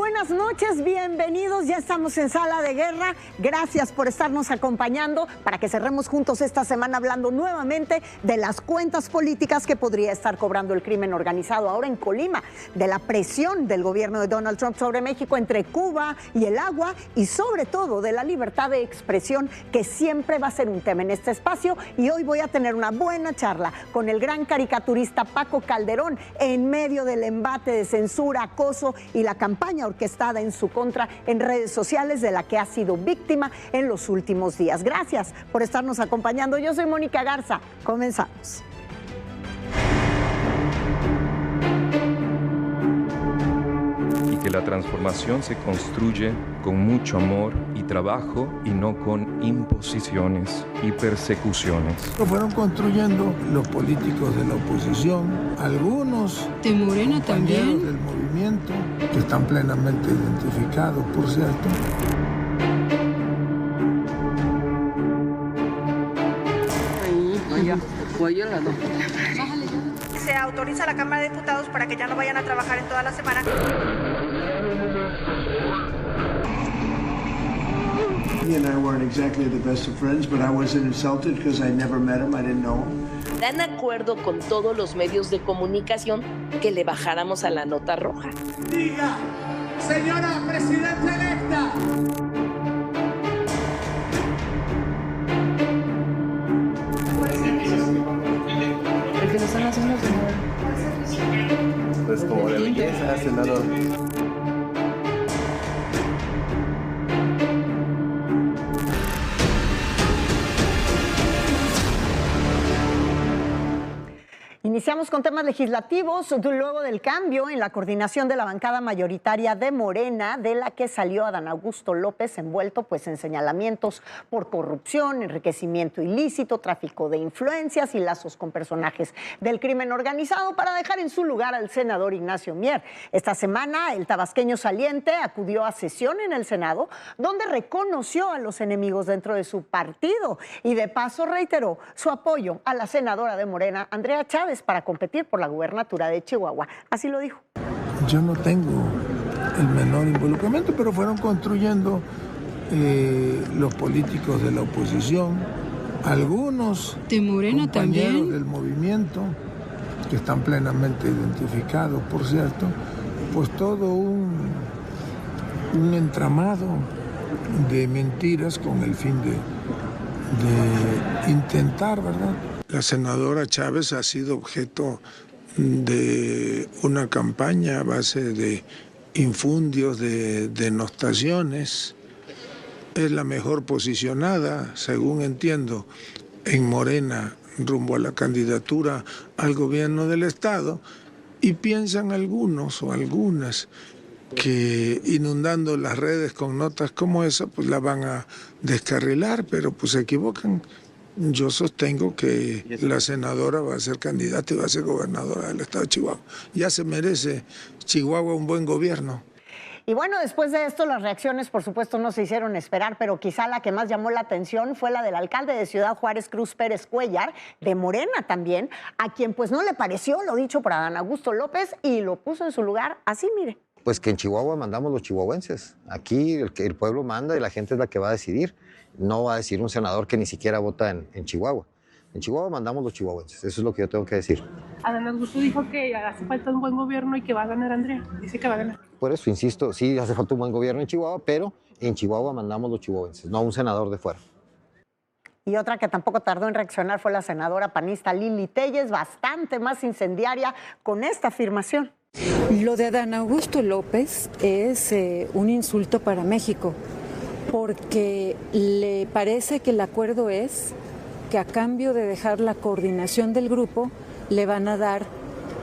buenas noches, bienvenidos, ya estamos en Sala de Guerra, gracias por estarnos acompañando para que cerremos juntos esta semana hablando nuevamente de las cuentas políticas que podría estar cobrando el crimen organizado ahora en Colima, de la presión del gobierno de Donald Trump sobre México entre Cuba y el agua y sobre todo de la libertad de expresión que siempre va a ser un tema en este espacio. Y hoy voy a tener una buena charla con el gran caricaturista Paco Calderón en medio del embate de censura, acoso y la campaña orquestada en su contra en redes sociales de la que ha sido víctima en los últimos días. Gracias por estarnos acompañando. Yo soy Mónica Garza. Comenzamos. Y que la transformación se construye con mucho amor y trabajo y no con imposiciones y persecuciones. Lo fueron construyendo los políticos de la oposición, algunos de Morena también, del movimiento, que están plenamente identificados, por cierto. Se autoriza a la Cámara de Diputados para que ya no vayan a trabajar en toda la semana. He and I weren't exactly the best of friends, but I wasn't insulted because I never met him, I didn't know him. Dan acuerdo con todos los medios de comunicación que le bajáramos a la nota roja. Diga, señora presidenta electa. El que se están haciendo pues como de belleza, senador. Iniciamos con temas legislativos, luego del cambio en la coordinación de la bancada mayoritaria de Morena, de la que salió Adán Augusto López envuelto pues en señalamientos por corrupción, enriquecimiento ilícito, tráfico de influencias y lazos con personajes del crimen organizado, para dejar en su lugar al senador Ignacio Mier. Esta semana el tabasqueño saliente acudió a sesión en el Senado, donde reconoció a los enemigos dentro de su partido y de paso reiteró su apoyo a la senadora de Morena, Andrea Chávez, para competir por la gubernatura de Chihuahua. Así lo dijo. Yo no tengo el menor involucramiento, pero fueron construyendo los políticos de la oposición, algunos de Morena compañeros también del movimiento, que están plenamente identificados, por cierto, pues todo un entramado de mentiras con el fin de intentar, ¿verdad? La senadora Chávez ha sido objeto de una campaña a base de infundios, de denostaciones. Es la mejor posicionada, según entiendo, en Morena rumbo a la candidatura al gobierno del Estado, y piensan algunos o algunas que inundando las redes con notas como esa, pues la van a descarrilar, pero pues se equivocan. Yo sostengo que la senadora va a ser candidata y va a ser gobernadora del estado de Chihuahua. Ya se merece Chihuahua un buen gobierno. Y bueno, después de esto las reacciones por supuesto no se hicieron esperar, pero quizá la que más llamó la atención fue la del alcalde de Ciudad Juárez, Cruz Pérez Cuellar, de Morena también, a quien pues no le pareció lo dicho por Adán Augusto López y lo puso en su lugar así, mire. Pues que en Chihuahua mandamos los chihuahuenses. Aquí el pueblo manda y la gente es la que va a decidir. No va a decir un senador que ni siquiera vota en Chihuahua. En Chihuahua mandamos los chihuahuenses. Eso es lo que yo tengo que decir. Adán Augusto dijo que hace falta un buen gobierno y que va a ganar Andrea. Dice que va a ganar. Por eso, insisto, sí hace falta un buen gobierno en Chihuahua, pero en Chihuahua mandamos los chihuahuenses, no un senador de fuera. Y otra que tampoco tardó en reaccionar fue la senadora panista Lili Telles, bastante más incendiaria con esta afirmación. Lo de Adán Augusto López es un insulto para México, porque le parece que el acuerdo es que a cambio de dejar la coordinación del grupo, le van a dar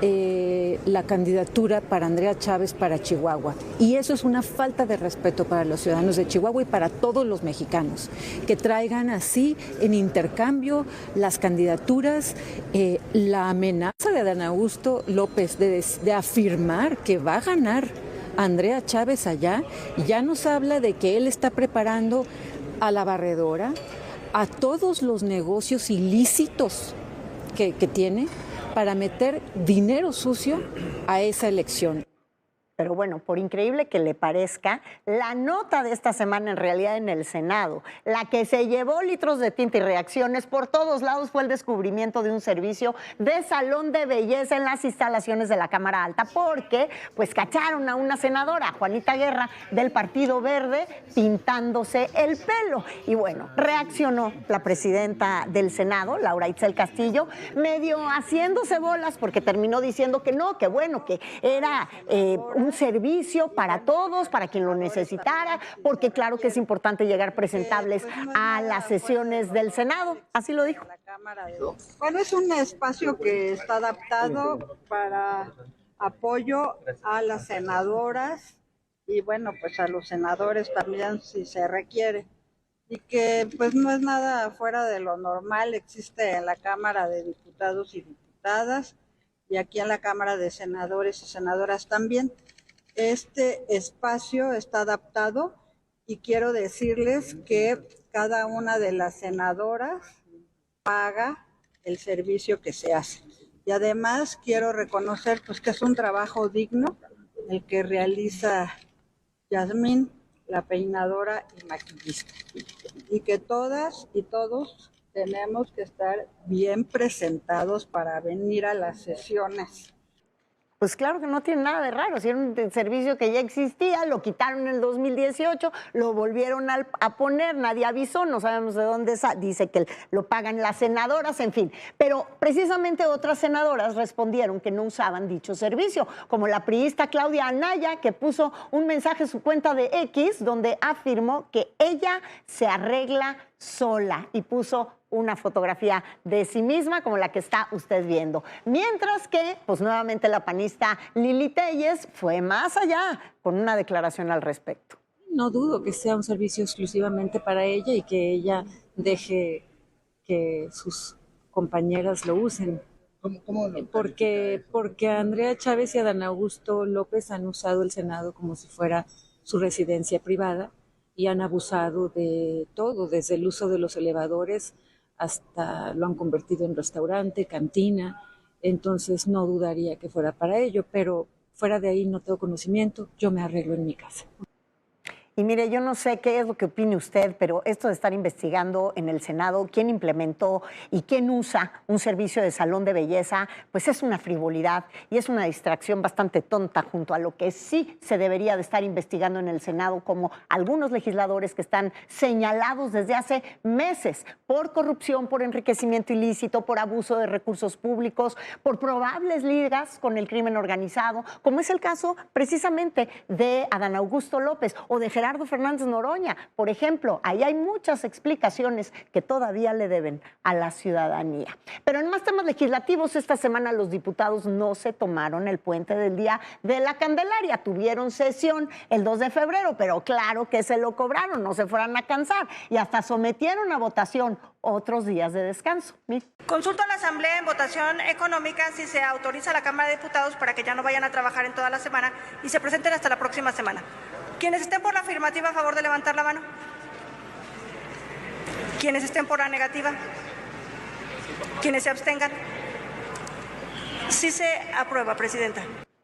la candidatura para Andrea Chávez para Chihuahua. Y eso es una falta de respeto para los ciudadanos de Chihuahua y para todos los mexicanos, que traigan así en intercambio las candidaturas, la amenaza de Adán Augusto López de afirmar que va a ganar Andrea Chávez allá. Ya nos habla de que él está preparando a la barredora, a todos los negocios ilícitos que tiene, para meter dinero sucio a esa elección. Pero bueno, por increíble que le parezca, la nota de esta semana en realidad en el Senado, la que se llevó litros de tinta y reacciones por todos lados, fue el descubrimiento de un servicio de salón de belleza en las instalaciones de la Cámara Alta, porque pues cacharon a una senadora, Juanita Guerra, del Partido Verde, pintándose el pelo. Y bueno, reaccionó la presidenta del Senado, Laura Itzel Castillo, medio haciéndose bolas porque terminó diciendo que no, que bueno, que era un servicio para todos, para quien lo necesitara, porque claro que es importante llegar presentables a las sesiones del Senado, así lo dijo. Bueno, es un espacio que está adaptado para apoyo a las senadoras y bueno, pues a los senadores también si se requiere, y que pues no es nada fuera de lo normal, existe en la Cámara de Diputados y Diputadas y aquí en la Cámara de Senadores y Senadoras también. Este espacio está adaptado y quiero decirles que cada una de las senadoras paga el servicio que se hace. Y además quiero reconocer pues que es un trabajo digno el que realiza Yasmín, la peinadora y maquillista. Y que todas y todos tenemos que estar bien presentados para venir a las sesiones. Pues claro que no tiene nada de raro, si era un servicio que ya existía, lo quitaron en el 2018, lo volvieron a poner, nadie avisó, no sabemos de dónde dice que lo pagan las senadoras, en fin. Pero precisamente otras senadoras respondieron que no usaban dicho servicio, como la priista Claudia Anaya, que puso un mensaje en su cuenta de X, donde afirmó que ella se arregla sola y puso una fotografía de sí misma como la que está usted viendo. Mientras que, pues nuevamente la panista Lili Telles fue más allá con una declaración al respecto. No dudo que sea un servicio exclusivamente para ella y que ella deje que sus compañeras lo usen. Porque Andrea Chávez y Adán Augusto López han usado el Senado como si fuera su residencia privada y han abusado de todo, desde el uso de los elevadores hasta lo han convertido en restaurante, cantina, entonces no dudaría que fuera para ello, pero fuera de ahí no tengo conocimiento, yo me arreglo en mi casa. Y mire, yo no sé qué es lo que opine usted, pero esto de estar investigando en el Senado quién implementó y quién usa un servicio de salón de belleza, pues es una frivolidad y es una distracción bastante tonta junto a lo que sí se debería de estar investigando en el Senado, como algunos legisladores que están señalados desde hace meses por corrupción, por enriquecimiento ilícito, por abuso de recursos públicos, por probables ligas con el crimen organizado, como es el caso precisamente de Adán Augusto López o de Gerardo Fernández Noroña, por ejemplo. Ahí hay muchas explicaciones que todavía le deben a la ciudadanía. Pero en más temas legislativos, esta semana los diputados no se tomaron el puente del Día de la Candelaria. Tuvieron sesión el 2 de febrero, pero claro que se lo cobraron, no se fueran a cansar y hasta sometieron a votación otros días de descanso. Mire. Consulto a la Asamblea en votación económica si se autoriza a la Cámara de Diputados para que ya no vayan a trabajar en toda la semana y se presenten hasta la próxima semana. Quienes estén por la afirmativa, a favor de levantar la mano. Quienes estén por la negativa. Quienes se abstengan. Sí se aprueba, Presidenta.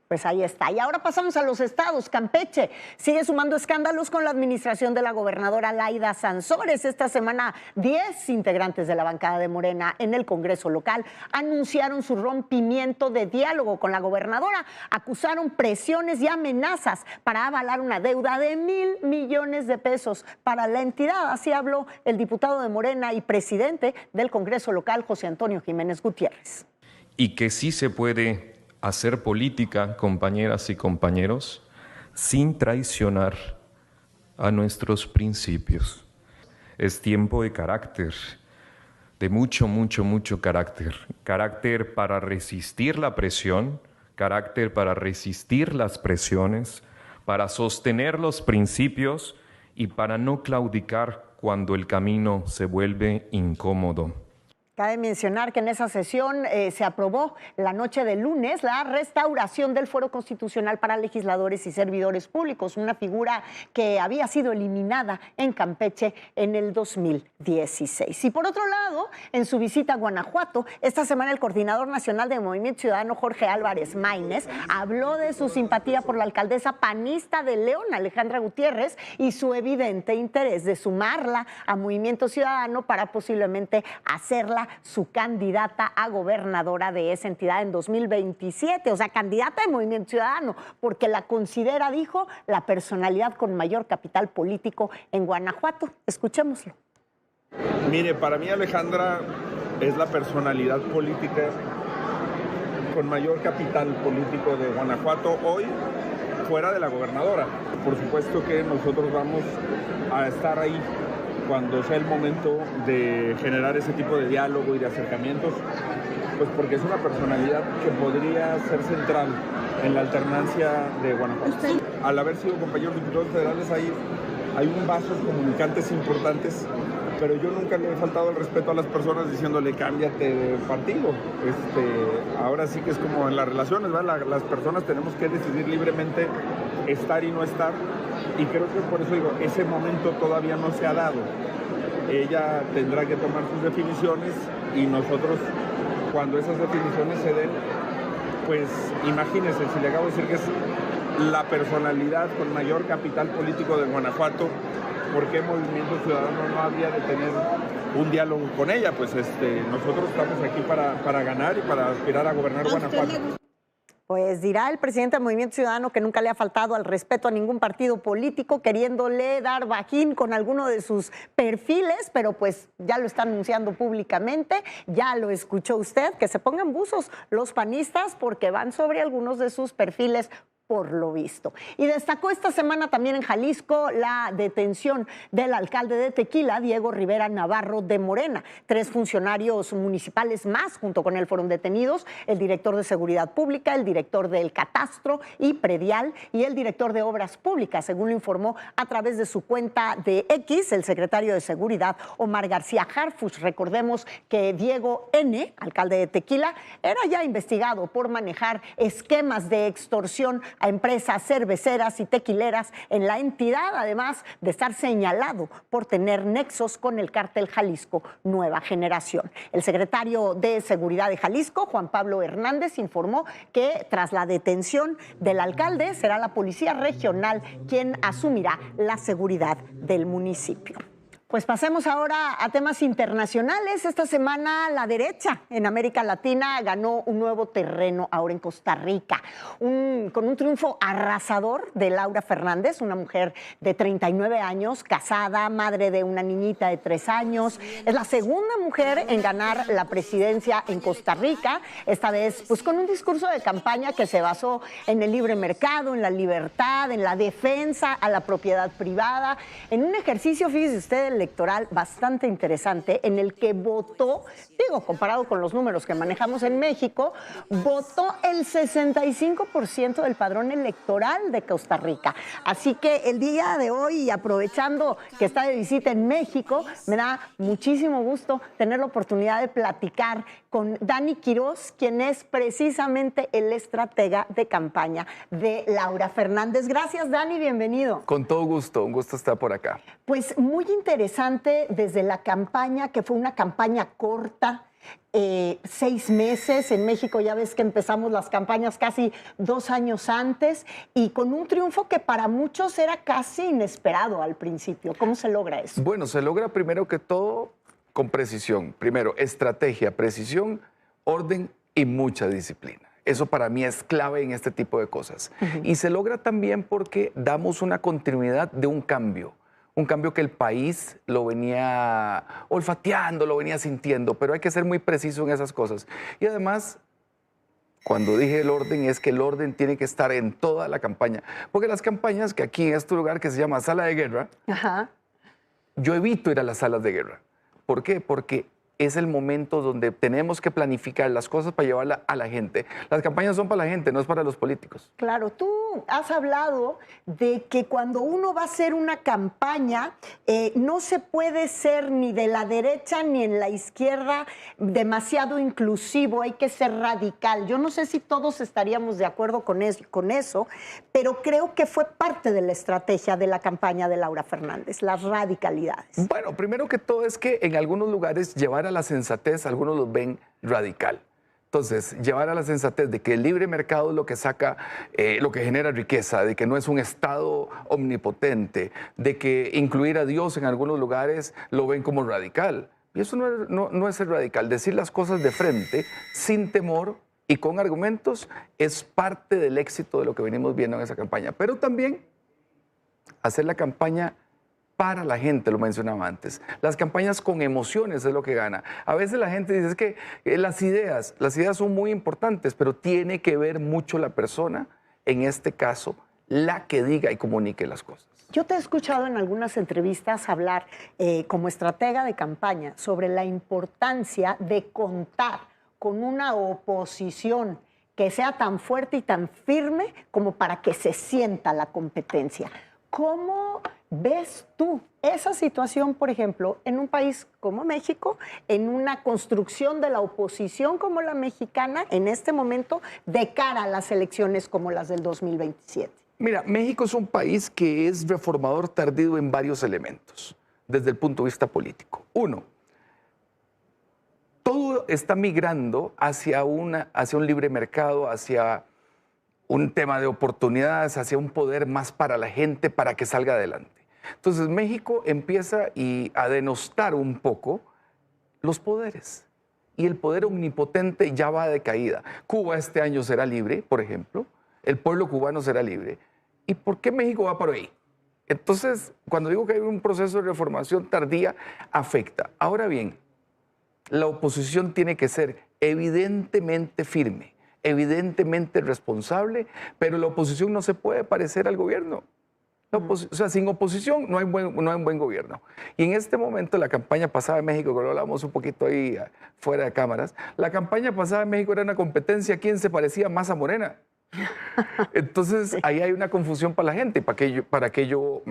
Pues ahí está. Y ahora pasamos a los estados. Campeche sigue sumando escándalos con la administración de la gobernadora Laida Sansores. Esta semana, 10 integrantes de la bancada de Morena en el Congreso local anunciaron su rompimiento de diálogo con la gobernadora. Acusaron presiones y amenazas para avalar una deuda de 1,000 millones de pesos para la entidad. Así habló el diputado de Morena y presidente del Congreso local, José Antonio Jiménez Gutiérrez. Y que sí se puede hacer política, compañeras y compañeros, sin traicionar a nuestros principios. Es tiempo de carácter, de mucho carácter. Carácter para resistir la presión, carácter para resistir las presiones, para sostener los principios y para no claudicar cuando el camino se vuelve incómodo. Cabe mencionar que en esa sesión se aprobó la noche del lunes la restauración del Fuero Constitucional para Legisladores y Servidores Públicos, una figura que había sido eliminada en Campeche en el 2016. Y por otro lado, en su visita a Guanajuato, esta semana el coordinador nacional de Movimiento Ciudadano, Jorge Álvarez Maínez, habló de su simpatía por la alcaldesa panista de León, Alejandra Gutiérrez, y su evidente interés de sumarla a Movimiento Ciudadano para posiblemente hacerla su candidata a gobernadora de esa entidad en 2027, o sea, candidata de Movimiento Ciudadano, porque la considera, dijo, la personalidad con mayor capital político en Guanajuato. Escuchémoslo. Mire, para mí Alejandra es la personalidad política con mayor capital político de Guanajuato hoy, fuera de la gobernadora. Por supuesto que nosotros vamos a estar ahí cuando sea el momento de generar ese tipo de diálogo y de acercamientos, pues porque es una personalidad que podría ser central en la alternancia de Guanajuato. Al haber sido compañeros diputados federales hay un vasos comunicantes importantes, pero yo nunca le he faltado el respeto a las personas diciéndole cámbiate de partido. Ahora sí que es como en las relaciones, ¿verdad? Las personas tenemos que decidir libremente estar y no estar, y creo que por eso digo, ese momento todavía no se ha dado. Ella tendrá que tomar sus definiciones y nosotros, cuando esas definiciones se den, pues imagínense, si le acabo de decir que es la personalidad con mayor capital político de Guanajuato, ¿por qué Movimiento Ciudadano no habría de tener un diálogo con ella? Pues nosotros estamos aquí para ganar y para aspirar a gobernar Guanajuato. Pues dirá el presidente del Movimiento Ciudadano que nunca le ha faltado al respeto a ningún partido político, queriéndole dar bajín con alguno de sus perfiles, pero pues ya lo está anunciando públicamente, ya lo escuchó usted, que se pongan buzos los panistas porque van sobre algunos de sus perfiles, por lo visto. Y destacó esta semana también en Jalisco la detención del alcalde de Tequila, Diego Rivera Navarro de Morena. 3 funcionarios municipales más, junto con él, fueron detenidos: el director de Seguridad Pública, el director del Catastro y Predial y el director de Obras Públicas, según lo informó a través de su cuenta de X el secretario de Seguridad, Omar García Harfuch. Recordemos que Diego N., alcalde de Tequila, era ya investigado por manejar esquemas de extorsión a empresas cerveceras y tequileras en la entidad, además de estar señalado por tener nexos con el cártel Jalisco Nueva Generación. El secretario de Seguridad de Jalisco, Juan Pablo Hernández, informó que tras la detención del alcalde será la Policía Regional quien asumirá la seguridad del municipio. Pues pasemos ahora a temas internacionales. Esta semana la derecha en América Latina ganó un nuevo terreno ahora en Costa Rica, con un triunfo arrasador de Laura Fernández, una mujer de 39 años, casada, madre de una niñita de 3 años. Es la segunda mujer en ganar la presidencia en Costa Rica, esta vez pues con un discurso de campaña que se basó en el libre mercado, en la libertad, en la defensa a la propiedad privada, en un ejercicio, fíjese usted, electoral bastante interesante en el que votó, digo, comparado con los números que manejamos en México, votó el 65% del padrón electoral de Costa Rica. Así que el día de hoy, aprovechando que está de visita en México, me da muchísimo gusto tener la oportunidad de platicar con Dani Quirós, quien es precisamente el estratega de campaña de Laura Fernández. Gracias, Dani, bienvenido. Con todo gusto, un gusto estar por acá. Pues muy interesante desde la campaña, que fue una campaña corta, 6 meses. En México ya ves que empezamos las campañas casi 2 años antes y con un triunfo que para muchos era casi inesperado al principio. ¿Cómo se logra eso? Bueno, se logra primero que todo con precisión. Primero, estrategia, precisión, orden y mucha disciplina. Eso para mí es clave en este tipo de cosas. Y se logra también porque damos una continuidad de un cambio que el país lo venía olfateando, lo venía sintiendo, pero hay que ser muy preciso en esas cosas. Y además, cuando dije el orden, es que el orden tiene que estar en toda la campaña, porque las campañas, que aquí en este lugar que se llama Sala de Guerra, yo evito ir a las salas de guerra. ¿Por qué? Porque es el momento donde tenemos que planificar las cosas para llevarla a la gente. Las campañas son para la gente, no es para los políticos. Claro, tú has hablado de que cuando uno va a hacer una campaña, no se puede ser ni de la derecha ni en la izquierda demasiado inclusivo, hay que ser radical. Yo no sé si todos estaríamos de acuerdo con eso, pero creo que fue parte de la estrategia de la campaña de Laura Fernández, las radicalidades. Bueno, primero que todo es que en algunos lugares llevar a la sensatez, algunos lo ven radical. Entonces, llevar a la sensatez de que el libre mercado es lo que saca, lo que genera riqueza, de que no es un Estado omnipotente, de que incluir a Dios en algunos lugares lo ven como radical. Y eso no es ser radical. Decir las cosas de frente, sin temor y con argumentos, es parte del éxito de lo que venimos viendo en esa campaña. Pero también hacer la campaña para la gente, lo mencionaba antes. Las campañas con emociones es lo que gana. A veces la gente dice, es que las ideas son muy importantes, pero tiene que ver mucho la persona, en este caso, la que diga y comunique las cosas. Yo te he escuchado en algunas entrevistas hablar como estratega de campaña sobre la importancia de contar con una oposición que sea tan fuerte y tan firme como para que se sienta la competencia. ¿Cómo ves tú esa situación, por ejemplo, en un país como México, en una construcción de la oposición como la mexicana en este momento, de cara a las elecciones como las del 2027? Mira, México es un país que es reformador tardío en varios elementos, desde el punto de vista político. Uno, todo está migrando hacia un libre mercado, hacia un tema de oportunidades, hacia un poder más para la gente, para que salga adelante. Entonces México empieza a denostar un poco los poderes y el poder omnipotente ya va de caída. Cuba este año será libre, por ejemplo, el pueblo cubano será libre. ¿Y por qué México va por ahí? Entonces, cuando digo que hay un proceso de reformación tardía, afecta. Ahora bien, la oposición tiene que ser evidentemente firme, evidentemente responsable, pero la oposición no se puede parecer al gobierno. O sea, sin oposición no hay un buen gobierno. Y en este momento, la campaña pasada de México, que lo hablamos un poquito ahí fuera de cámaras, la campaña pasada de México era una competencia a quién se parecía más a Morena. Entonces, ahí hay una confusión para la gente. ¿Para qué yo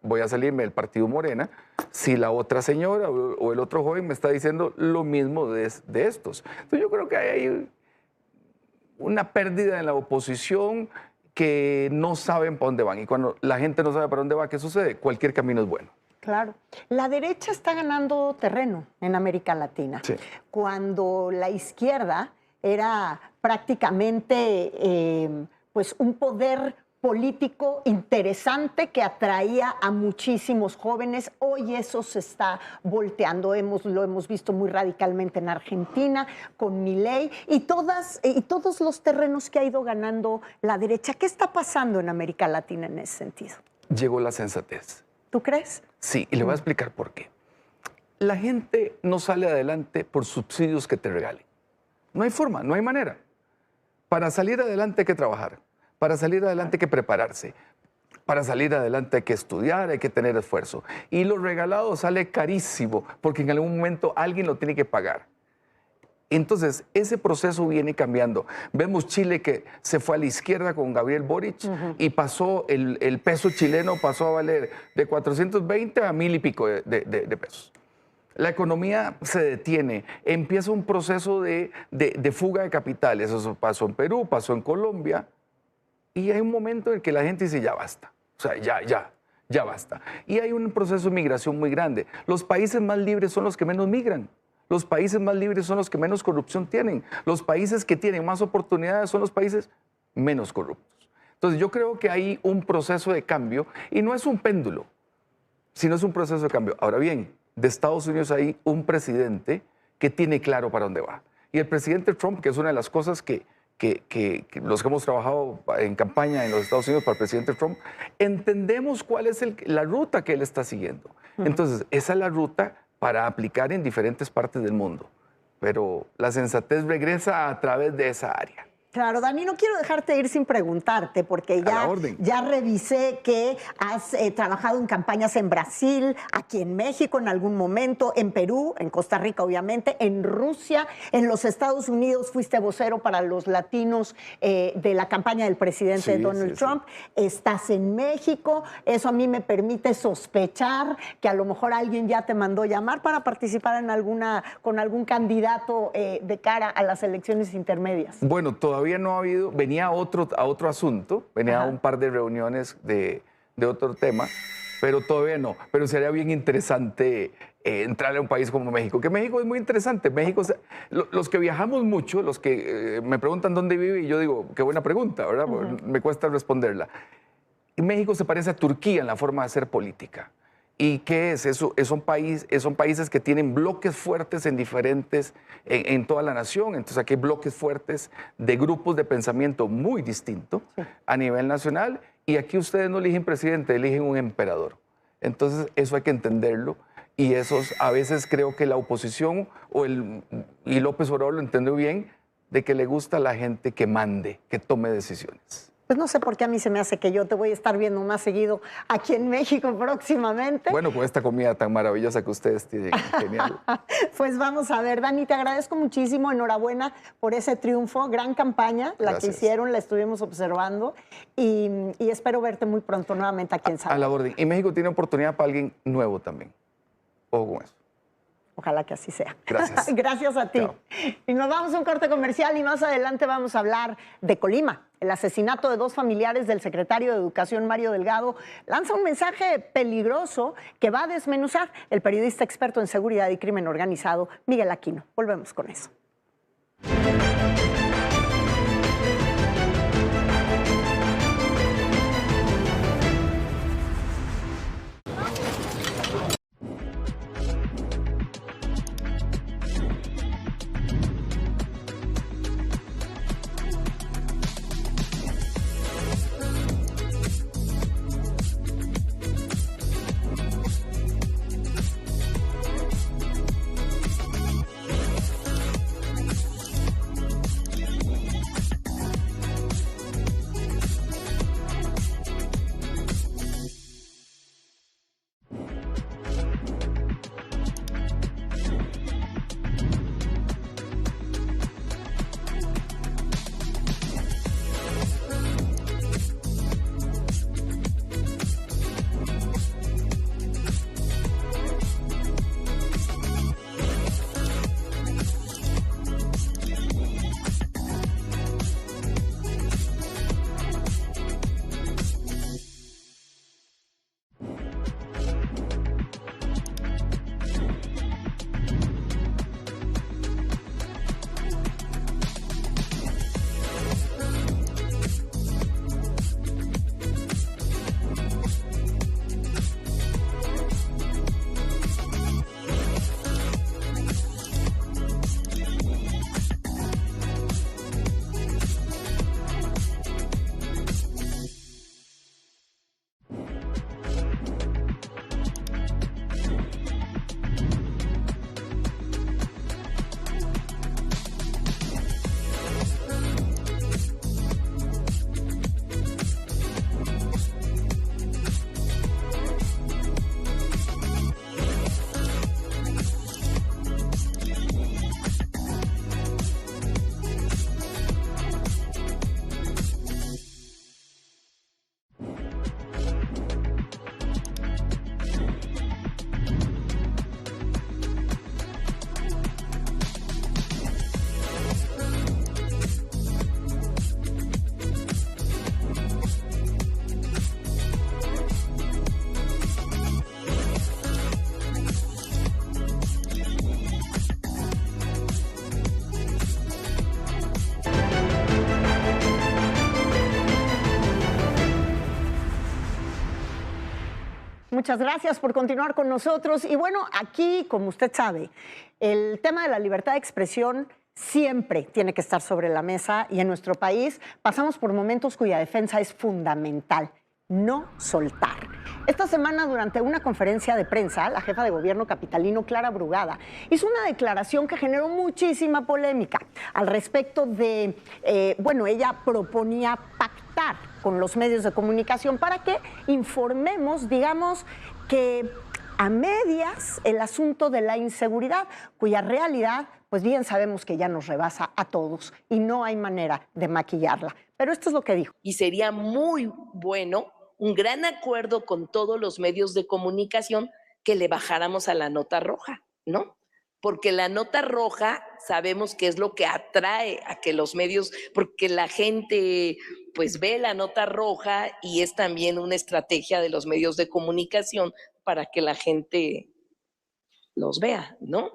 voy a salirme del partido Morena si la otra señora o el otro joven me está diciendo lo mismo de estos? Entonces, yo creo que hay una pérdida en la oposición que no saben para dónde van. Y cuando la gente no sabe para dónde va, ¿qué sucede? Cualquier camino es bueno. Claro. La derecha está ganando terreno en América Latina. Sí. Cuando la izquierda era prácticamente pues un poder político interesante que atraía a muchísimos jóvenes. Hoy eso se está volteando. Lo hemos visto muy radicalmente en Argentina, con Milei y todos los terrenos que ha ido ganando la derecha. ¿Qué está pasando en América Latina en ese sentido? Llegó la sensatez. ¿Tú crees? Sí, y le voy a explicar por qué. La gente no sale adelante por subsidios que te regalen. No hay forma, no hay manera. Para salir adelante hay que trabajar. Para salir adelante hay que prepararse. Para salir adelante hay que estudiar, hay que tener esfuerzo. Y lo regalado sale carísimo, porque en algún momento alguien lo tiene que pagar. Entonces, ese proceso viene cambiando. Vemos Chile que se fue a la izquierda con Gabriel Boric y pasó, el peso chileno pasó a valer de 420 a 1000 y pico de pesos. La economía se detiene, empieza un proceso de fuga de capitales. Eso pasó en Perú, pasó en Colombia. Y hay un momento en que la gente dice, ya basta. O sea, ya basta. Y hay un proceso de migración muy grande. Los países más libres son los que menos migran. Los países más libres son los que menos corrupción tienen. Los países que tienen más oportunidades son los países menos corruptos. Entonces, yo creo que hay un proceso de cambio y no es un péndulo, sino es un proceso de cambio. Ahora bien, de Estados Unidos hay un presidente que tiene claro para dónde va. Y el presidente Trump, que es una de las cosas que los que hemos trabajado en campaña en los Estados Unidos para el presidente Trump, entendemos cuál es la ruta que él está siguiendo. Entonces, esa es la ruta para aplicar en diferentes partes del mundo. Pero la sensatez regresa a través de esa área. Claro, Dani, no quiero dejarte ir sin preguntarte, porque ya revisé que has trabajado en campañas en Brasil, aquí en México en algún momento, en Perú, en Costa Rica obviamente, en Rusia, en los Estados Unidos fuiste vocero para los latinos de la campaña del presidente Donald Trump. Estás en México, eso a mí me permite sospechar que a lo mejor alguien ya te mandó llamar para participar con algún candidato de cara a las elecciones intermedias. Bueno, todavía no ha habido, venía a otro asunto, venía a un par de reuniones de otro tema, pero todavía no. Pero sería bien interesante entrar a un país como México, que México es muy interesante. México, los que viajamos mucho, los que me preguntan dónde vive, y yo digo, qué buena pregunta, ¿verdad? Me cuesta responderla. México se parece a Turquía en la forma de hacer política. ¿Y qué es eso? Son países que tienen bloques fuertes en toda la nación. Entonces aquí hay bloques fuertes de grupos de pensamiento muy distintos a nivel nacional. Y aquí ustedes no eligen presidente, eligen un emperador. Entonces eso hay que entenderlo. Y a veces creo que la oposición y López Obrador lo entendió bien, de que le gusta a la gente que mande, que tome decisiones. Pues no sé por qué a mí se me hace que yo te voy a estar viendo más seguido aquí en México próximamente. Bueno, con esta comida tan maravillosa que ustedes tienen, genial. Pues vamos a ver, Dani, te agradezco muchísimo, enhorabuena por ese triunfo, gran campaña, la que hicieron, la estuvimos observando y espero verte muy pronto nuevamente aquí en San Luis. A la orden. Y México tiene oportunidad para alguien nuevo también. Ojo con eso. Ojalá que así sea. Gracias. Gracias a ti. Chao. Y nos vamos a un corte comercial y más adelante vamos a hablar de Colima. El asesinato de 2 familiares del secretario de Educación, Mario Delgado, lanza un mensaje peligroso que va a desmenuzar el periodista experto en seguridad y crimen organizado, Miguel Aquino. Volvemos con eso. Muchas gracias por continuar con nosotros. Y bueno, aquí, como usted sabe, el tema de la libertad de expresión siempre tiene que estar sobre la mesa y en nuestro país pasamos por momentos cuya defensa es fundamental. no soltar. Esta semana, durante una conferencia de prensa, la jefa de gobierno capitalino, Clara Brugada, hizo una declaración que generó muchísima polémica al respecto de, ella proponía pactar con los medios de comunicación para que informemos, digamos, que a medias el asunto de la inseguridad, cuya realidad, pues bien sabemos que ya nos rebasa a todos y no hay manera de maquillarla. Pero esto es lo que dijo. Y sería muy bueno un gran acuerdo con todos los medios de comunicación que le bajáramos a la nota roja, ¿no? Porque la nota roja sabemos que es lo que atrae a que los medios, porque la gente pues ve la nota roja y es también una estrategia de los medios de comunicación para que la gente los vea, ¿no?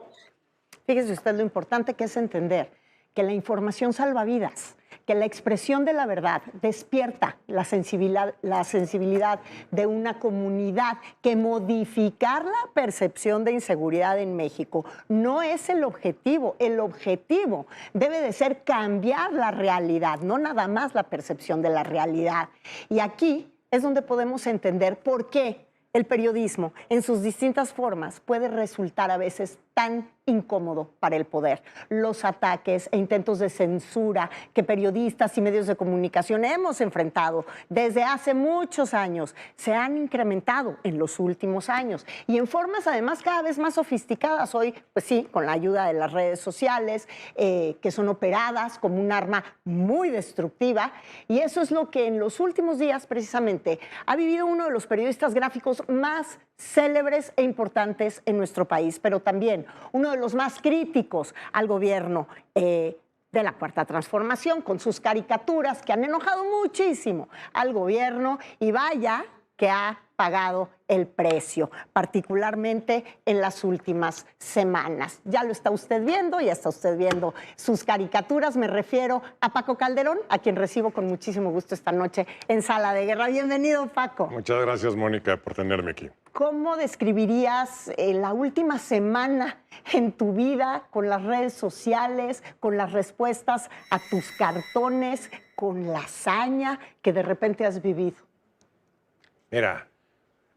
Fíjese usted lo importante que es entender que la información salva vidas, que la expresión de la verdad despierta la sensibilidad de una comunidad, que modificar la percepción de inseguridad en México no es el objetivo. El objetivo debe de ser cambiar la realidad, no nada más la percepción de la realidad. Y aquí es donde podemos entender por qué el periodismo, en sus distintas formas, puede resultar a veces tan incómodo para el poder. Los ataques e intentos de censura que periodistas y medios de comunicación hemos enfrentado desde hace muchos años se han incrementado en los últimos años y en formas además cada vez más sofisticadas. Hoy, pues sí, con la ayuda de las redes sociales, que son operadas como un arma muy destructiva, y eso es lo que en los últimos días precisamente ha vivido uno de los periodistas gráficos más célebres e importantes en nuestro país, pero también uno de los más críticos al gobierno de la Cuarta Transformación, con sus caricaturas que han enojado muchísimo al gobierno, y vaya que ha pagado el precio, particularmente en las últimas semanas. Ya lo está usted viendo, ya está usted viendo sus caricaturas. Me refiero a Paco Calderón, a quien recibo con muchísimo gusto esta noche en Sala de Guerra. Bienvenido, Paco. Muchas gracias, Mónica, por tenerme aquí. ¿Cómo describirías la última semana en tu vida con las redes sociales, con las respuestas a tus cartones, con la hazaña que de repente has vivido? Mira,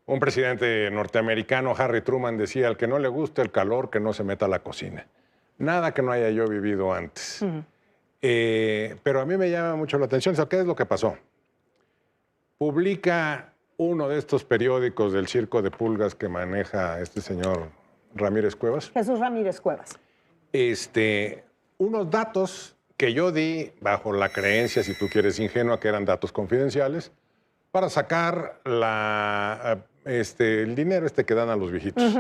un presidente norteamericano, Harry Truman, decía: al que no le gusta el calor, que no se meta a la cocina. Nada que no haya yo vivido antes. Pero a mí me llama mucho la atención. ¿Qué es lo que pasó? Publica uno de estos periódicos del circo de pulgas que maneja este señor Ramírez Cuevas. Jesús Ramírez Cuevas. Unos datos que yo di bajo la creencia, si tú quieres, ingenua, que eran datos confidenciales, para sacar el dinero que dan a los viejitos.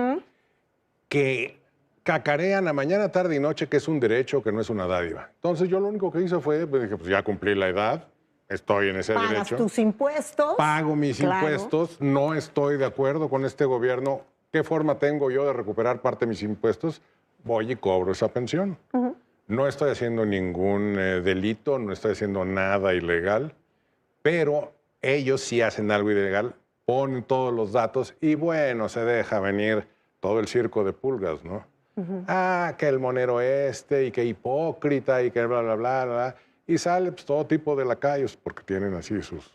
Que cacarean a mañana, tarde y noche que es un derecho, que no es una dádiva. Entonces yo lo único que hice fue, pues dije, pues ya cumplí la edad, estoy en ese derecho. ¿Pagas tus impuestos? Pago mis impuestos, no estoy de acuerdo con este gobierno. ¿Qué forma tengo yo de recuperar parte de mis impuestos? Voy y cobro esa pensión. No estoy haciendo ningún delito, no estoy haciendo nada ilegal, pero ellos sí hacen algo ilegal, ponen todos los datos y bueno, se deja venir todo el circo de pulgas, ¿no? Que el monero y que hipócrita y que bla, bla, bla, bla. Y sale pues, todo tipo de lacayos, porque tienen así sus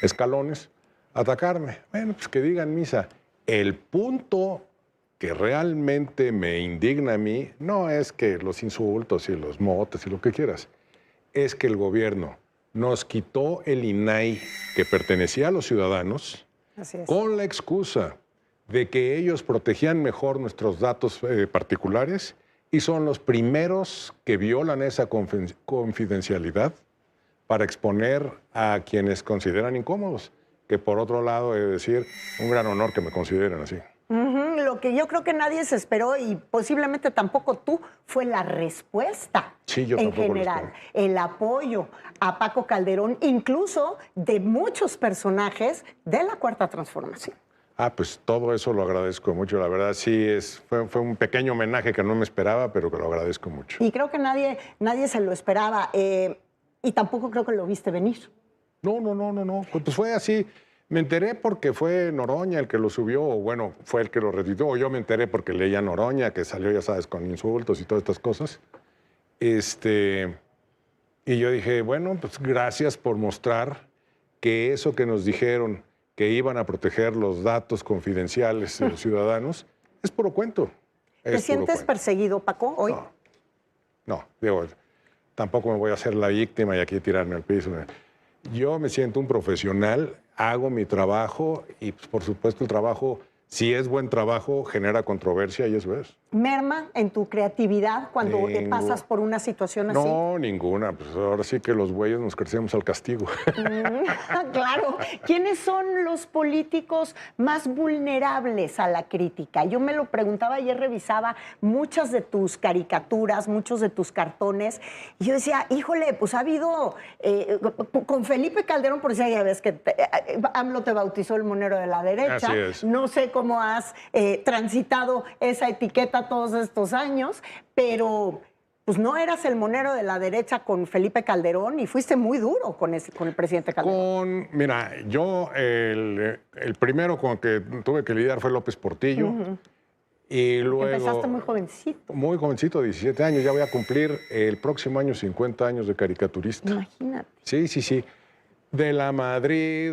escalones, a atacarme. Bueno, pues que digan misa. El punto que realmente me indigna a mí no es que los insultos y los motes y lo que quieras, es que el gobierno nos quitó el INAI que pertenecía a los ciudadanos con la excusa de que ellos protegían mejor nuestros datos particulares y son los primeros que violan esa confidencialidad para exponer a quienes consideran incómodos, que por otro lado, he de decir, un gran honor que me consideren así. Lo que yo creo que nadie se esperó, y posiblemente tampoco tú, fue la respuesta en general, el apoyo a Paco Calderón, incluso de muchos personajes de la Cuarta Transformación. Pues todo eso lo agradezco mucho, la verdad sí fue un pequeño homenaje que no me esperaba, pero que lo agradezco mucho. Y creo que nadie se lo esperaba, y tampoco creo que lo viste venir. No, pues fue así. Me enteré porque fue Noroña el que lo subió, o bueno, fue el que lo retuiteó, o yo me enteré porque leía Noroña, que salió, ya sabes, con insultos y todas estas cosas. Y yo dije, bueno, pues gracias por mostrar que eso que nos dijeron que iban a proteger los datos confidenciales de los ciudadanos es puro cuento. ¿Te sientes perseguido, Paco, hoy? No, digo, tampoco me voy a hacer la víctima y aquí tirarme al piso. Yo me siento un profesional, hago mi trabajo y, pues, por supuesto, el trabajo, si es buen trabajo, genera controversia y eso es. ¿Merma en tu creatividad cuando pasas por una situación así? No, ninguna. Pues ahora sí que los güeyes nos crecemos al castigo. Claro. ¿Quiénes son los políticos más vulnerables a la crítica? Yo me lo preguntaba, ayer revisaba muchas de tus caricaturas, muchos de tus cartones, y yo decía, híjole, pues ha habido, con Felipe Calderón, por decir, ya ves que AMLO te bautizó el monero de la derecha. Así es. No sé cómo has transitado esa etiqueta todos estos años, pero pues no eras el monero de la derecha con Felipe Calderón y fuiste muy duro con el presidente Calderón. Mira, yo el primero con que tuve que lidiar fue López Portillo. Y luego... Empezaste muy jovencito. Muy jovencito, 17 años. Ya voy a cumplir el próximo año 50 años de caricaturista. Imagínate. Sí. De la Madrid,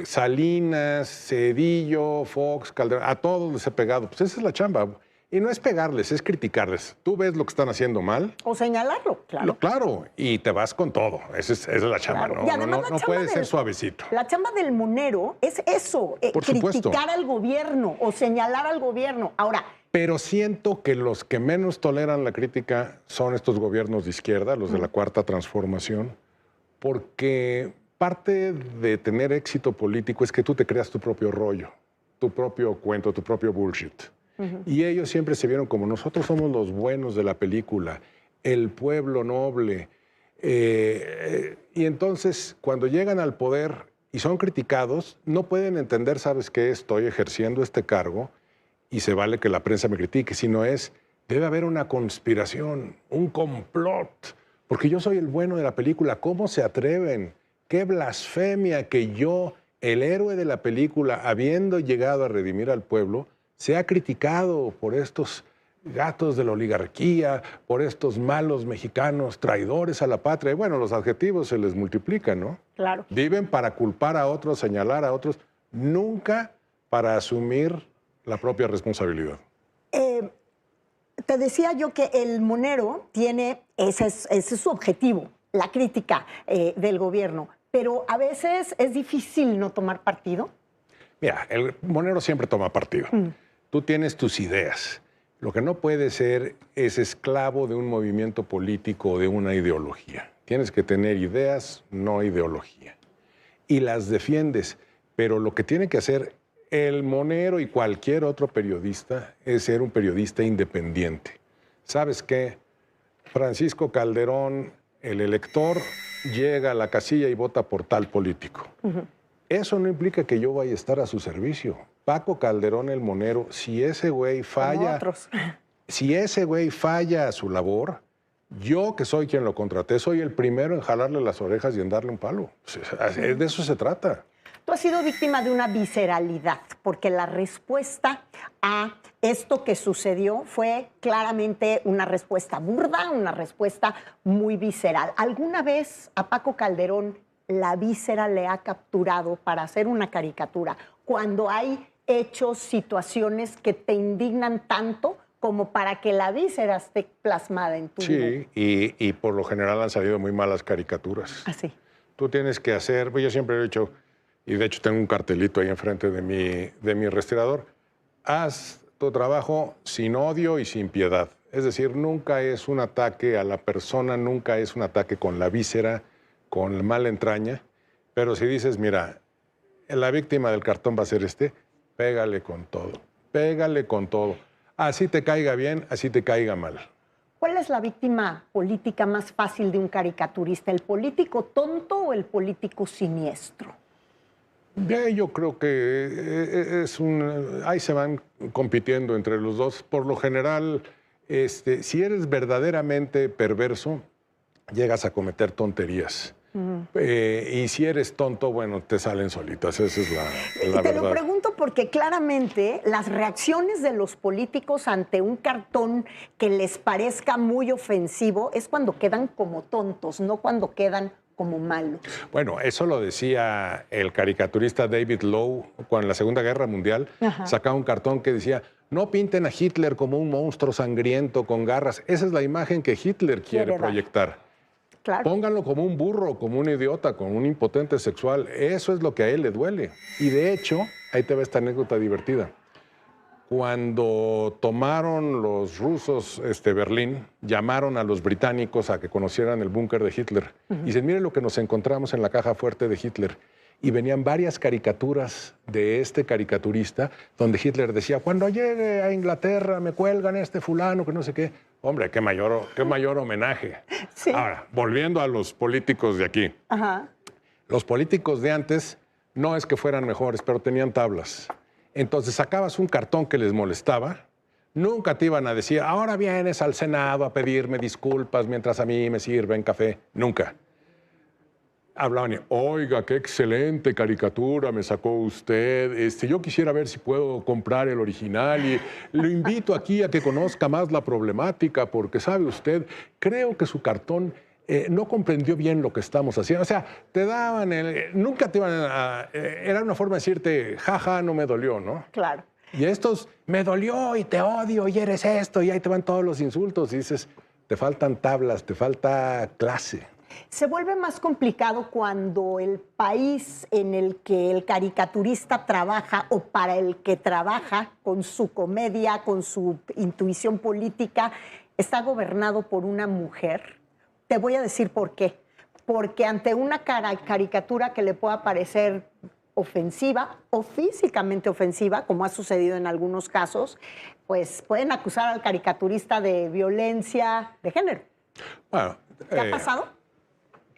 Salinas, Cedillo, Fox, Calderón, a todos les he pegado. Pues esa es la chamba. Y no es pegarles, es criticarles. Tú ves lo que están haciendo mal. O señalarlo, claro. Claro, y te vas con todo. Esa es la chamba, claro. ¿no? Y además no puede ser suavecito. La chamba del monero es eso, criticar al gobierno o señalar al gobierno. Ahora... Pero siento que los que menos toleran la crítica son estos gobiernos de izquierda, los de la Cuarta Transformación, porque parte de tener éxito político es que tú te creas tu propio rollo, tu propio cuento, tu propio bullshit. Y ellos siempre se vieron como nosotros somos los buenos de la película, el pueblo noble. Y entonces, cuando llegan al poder y son criticados, no pueden entender, ¿sabes qué? Estoy ejerciendo este cargo y se vale que la prensa me critique, sino debe haber una conspiración, un complot, porque yo soy el bueno de la película. ¿Cómo se atreven? ¡Qué blasfemia que yo, el héroe de la película, habiendo llegado a redimir al pueblo, sea criticado por estos gatos de la oligarquía, por estos malos mexicanos, traidores a la patria? Y bueno, los adjetivos se les multiplican, ¿no? Claro. Viven para culpar a otros, señalar a otros, nunca para asumir la propia responsabilidad. Te decía yo que el monero tiene, ese es su objetivo, la crítica del gobierno, pero a veces es difícil no tomar partido. Mira, el monero siempre toma partido. Tú tienes tus ideas. Lo que no puede ser es esclavo de un movimiento político o de una ideología. Tienes que tener ideas, no ideología. Y las defiendes, pero lo que tiene que hacer el monero y cualquier otro periodista es ser un periodista independiente. ¿Sabes qué? Francisco Calderón, el elector, llega a la casilla y vota por tal político. Eso no implica que yo vaya a estar a su servicio. Paco Calderón, el monero, si ese güey falla, a su labor, yo, que soy quien lo contraté, soy el primero en jalarle las orejas y en darle un palo. De eso se trata. Tú has sido víctima de una visceralidad, porque la respuesta a esto que sucedió fue claramente una respuesta burda, una respuesta muy visceral. ¿Alguna vez a Paco Calderón la víscera le ha capturado para hacer una caricatura cuando hay hechos, situaciones que te indignan tanto como para que la víscera esté plasmada en tu vida? Sí, y por lo general han salido muy malas caricaturas. Así. Tú tienes que hacer, yo siempre he dicho, y de hecho tengo un cartelito ahí enfrente de mi respirador, haz tu trabajo sin odio y sin piedad. Es decir, nunca es un ataque a la persona, nunca es un ataque con la víscera, con mala entraña, pero si dices, mira, la víctima del cartón va a ser pégale con todo. Así te caiga bien, así te caiga mal. ¿Cuál es la víctima política más fácil de un caricaturista? ¿El político tonto o el político siniestro? Yo creo que ahí se van compitiendo entre los dos. Por lo general, si eres verdaderamente perverso, llegas a cometer tonterías. Y si eres tonto, bueno, te salen solitas. Esa es la verdad. Te lo pregunto porque claramente las reacciones de los políticos ante un cartón que les parezca muy ofensivo es cuando quedan como tontos, no cuando quedan como malos. Bueno, eso lo decía el caricaturista David Lowe cuando en la Segunda Guerra Mundial sacaba un cartón que decía: no pinten a Hitler como un monstruo sangriento con garras. Esa es la imagen que Hitler quiere proyectar. Claro. Pónganlo como un burro, como un idiota, como un impotente sexual. Eso es lo que a él le duele. Y de hecho, ahí te va esta anécdota divertida. Cuando tomaron los rusos Berlín, llamaron a los británicos a que conocieran el búnker de Hitler. Y dicen: miren lo que nos encontramos en la caja fuerte de Hitler. Y venían varias caricaturas de este caricaturista donde Hitler decía: cuando llegue a Inglaterra me cuelgan fulano, que no sé qué. Hombre, qué mayor homenaje. Sí. Ahora, volviendo a los políticos de aquí. Los políticos de antes no es que fueran mejores, pero tenían tablas. Entonces sacabas un cartón que les molestaba, nunca te iban a decir: ahora vienes al Senado a pedirme disculpas mientras a mí me sirven café. Nunca. Hablaban y: oiga, qué excelente caricatura me sacó usted. Yo quisiera ver si puedo comprar el original y lo invito aquí a que conozca más la problemática porque, sabe usted, creo que su cartón no comprendió bien lo que estamos haciendo. O sea, te daban nunca te iban a... era una forma de decirte: jaja, no me dolió, ¿no? Claro. Y estos: me dolió y te odio y eres esto, y ahí te van todos los insultos. Y dices: te faltan tablas, te falta clase. Se vuelve más complicado cuando el país en el que el caricaturista trabaja o para el que trabaja con su comedia, con su intuición política, está gobernado por una mujer. Te voy a decir por qué. Porque ante una caricatura que le pueda parecer ofensiva o físicamente ofensiva, como ha sucedido en algunos casos, pues pueden acusar al caricaturista de violencia de género. Bueno, ¿Qué ha pasado?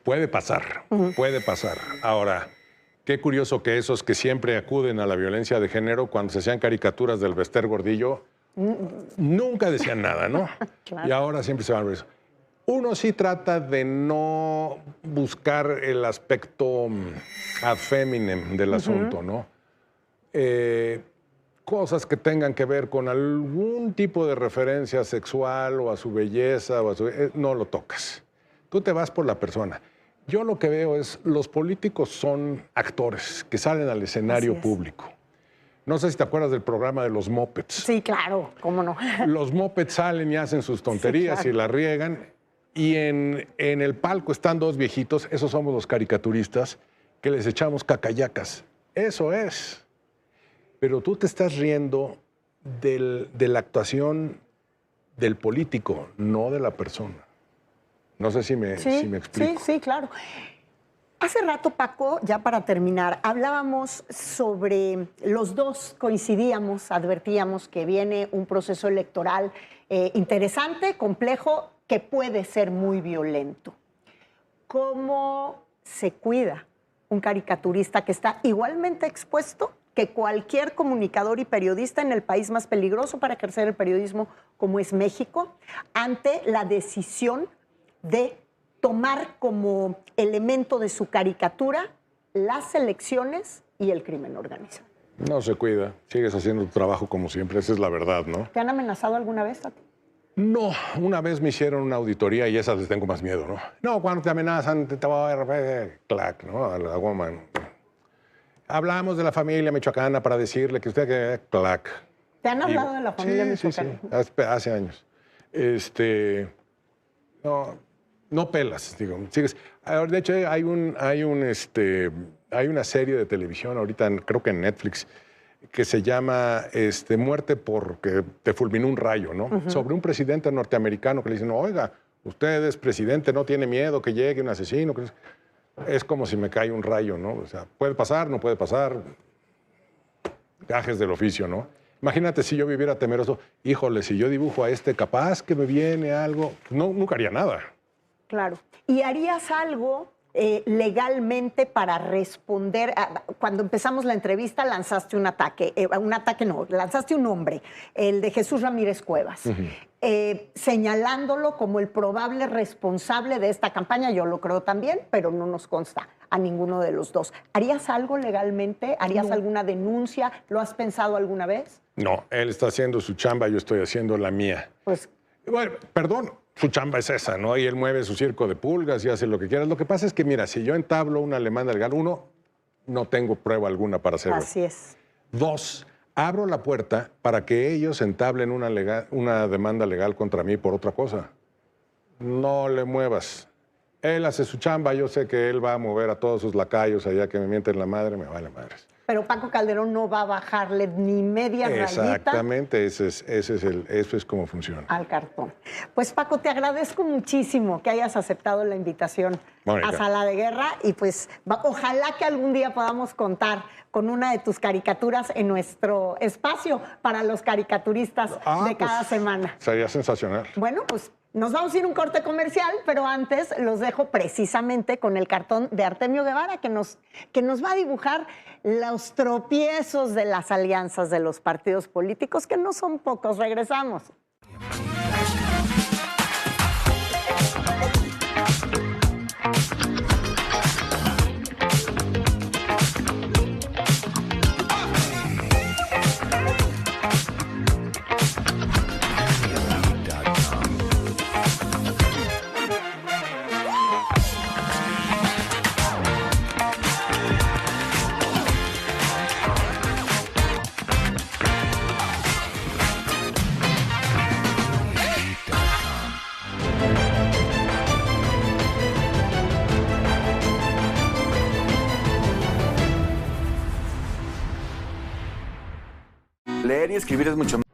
Puede pasar, puede pasar. Ahora, qué curioso que esos que siempre acuden a la violencia de género, cuando se hacían caricaturas del Bester Gordillo, nunca decían nada, ¿no? Claro. Y ahora siempre se van a ver eso. Uno sí trata de no buscar el aspecto ad feminem del asunto, ¿no? Cosas que tengan que ver con algún tipo de referencia sexual o a su belleza, o a su, no lo tocas. Tú te vas por la persona. Yo lo que veo es, los políticos son actores que salen al escenario público. No sé si te acuerdas del programa de los Muppets. Sí, claro, cómo no. Los Muppets salen y hacen sus tonterías y la riegan. Y en el palco están dos viejitos, esos somos los caricaturistas, que les echamos cacayacas. Eso es. Pero tú te estás riendo de la actuación del político, no de la persona. No sé si me explico. Sí, claro. Hace rato, Paco, ya para terminar, hablábamos sobre, los dos coincidíamos, advertíamos que viene un proceso electoral interesante, complejo, que puede ser muy violento. ¿Cómo se cuida un caricaturista que está igualmente expuesto que cualquier comunicador y periodista en el país más peligroso para ejercer el periodismo, como es México, ante la decisión de tomar como elemento de su caricatura las elecciones y el crimen organizado? No se cuida, sigues haciendo tu trabajo como siempre, esa es la verdad, ¿no? ¿Te han amenazado alguna vez a ti? No, una vez me hicieron una auditoría y esas les tengo más miedo, ¿no? No, cuando te amenazan, te va a ver, clac, ¿no? A la goma. Hablamos de la familia michoacana para decirle que usted, clac. ¿Te han hablado de la familia michoacana? Sí, hace años. No pelas, digo. Sigues. De hecho, hay una serie de televisión ahorita, creo que en Netflix, que se llama Muerte porque te fulminó un rayo, ¿no? Sobre un presidente norteamericano que le dicen: oiga, usted es presidente, no tiene miedo que llegue un asesino. Es como si me cae un rayo, ¿no? O sea, puede pasar, no puede pasar. Gajes del oficio, ¿no? Imagínate si yo viviera temeroso. Híjole, si yo dibujo a capaz que me viene algo. No, nunca haría nada. Claro. ¿Y harías algo legalmente para responder? Cuando empezamos la entrevista lanzaste un ataque, lanzaste un nombre, el de Jesús Ramírez Cuevas, señalándolo como el probable responsable de esta campaña. Yo lo creo también, pero no nos consta a ninguno de los dos. ¿Harías algo legalmente? ¿Harías alguna denuncia? ¿Lo has pensado alguna vez? No, él está haciendo su chamba, yo estoy haciendo la mía. Pues, bueno, perdón, su chamba es esa, ¿no? Y él mueve su circo de pulgas y hace lo que quiera. Lo que pasa es que, mira, si yo entablo una demanda legal, uno, no tengo prueba alguna para hacerlo. Así es. Dos, abro la puerta para que ellos entablen una demanda legal contra mí por otra cosa. No le muevas. Él hace su chamba, yo sé que él va a mover a todos sus lacayos allá que me mienten la madre, me vale madres. Pero Paco Calderón no va a bajarle ni media rayita. Exactamente, eso es como funciona. Al cartón. Pues Paco, te agradezco muchísimo que hayas aceptado la invitación Mónica. a Sala de Guerra y pues ojalá que algún día podamos contar con una de tus caricaturas en nuestro espacio para los caricaturistas de cada semana. Sería sensacional. Bueno, pues nos vamos a ir a un corte comercial, pero antes los dejo precisamente con el cartón de Artemio Guevara, que nos va a dibujar los tropiezos de las alianzas de los partidos políticos, que no son pocos. Regresamos. Leer y escribir es mucho más.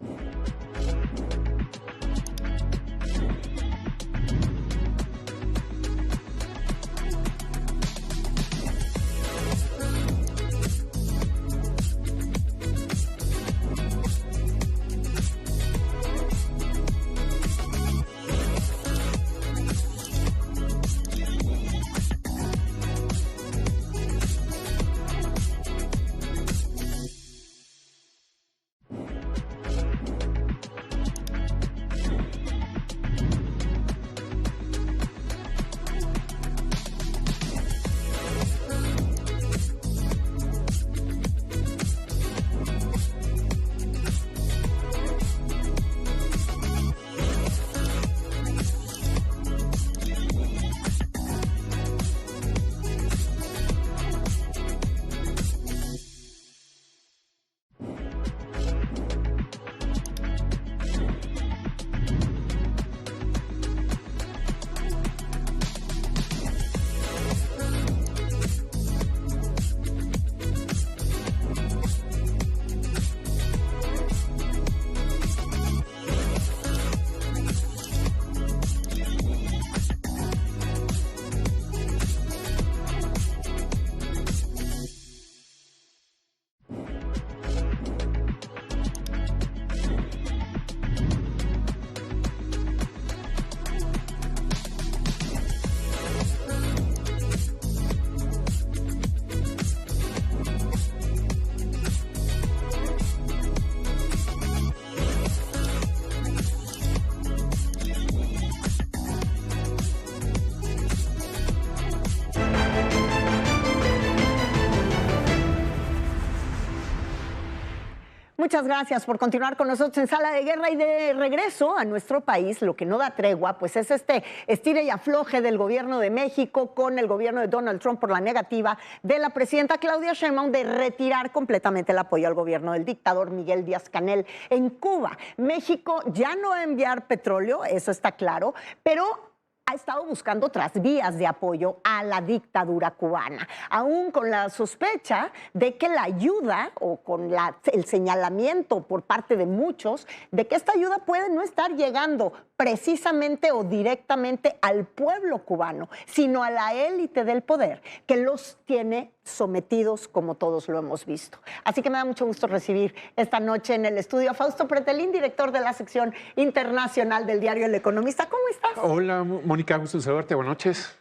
Muchas gracias por continuar con nosotros en Sala de Guerra y de regreso a nuestro país. Lo que no da tregua, pues es este estire y afloje del gobierno de México con el gobierno de Donald Trump por la negativa de la presidenta Claudia Sheinbaum de retirar completamente el apoyo al gobierno del dictador Miguel Díaz-Canel en Cuba. México ya no va a enviar petróleo, eso está claro, pero ha estado buscando otras vías de apoyo a la dictadura cubana, aún con la sospecha de que la ayuda o con el señalamiento por parte de muchos de que esta ayuda puede no estar llegando precisamente o directamente al pueblo cubano, sino a la élite del poder, que los tiene sometidos como todos lo hemos visto. Así que me da mucho gusto recibir esta noche en el estudio a Fausto Pretelín, director de la sección internacional del diario El Economista. ¿Cómo estás? Hola, Mónica, gusto saludarte. Buenas noches.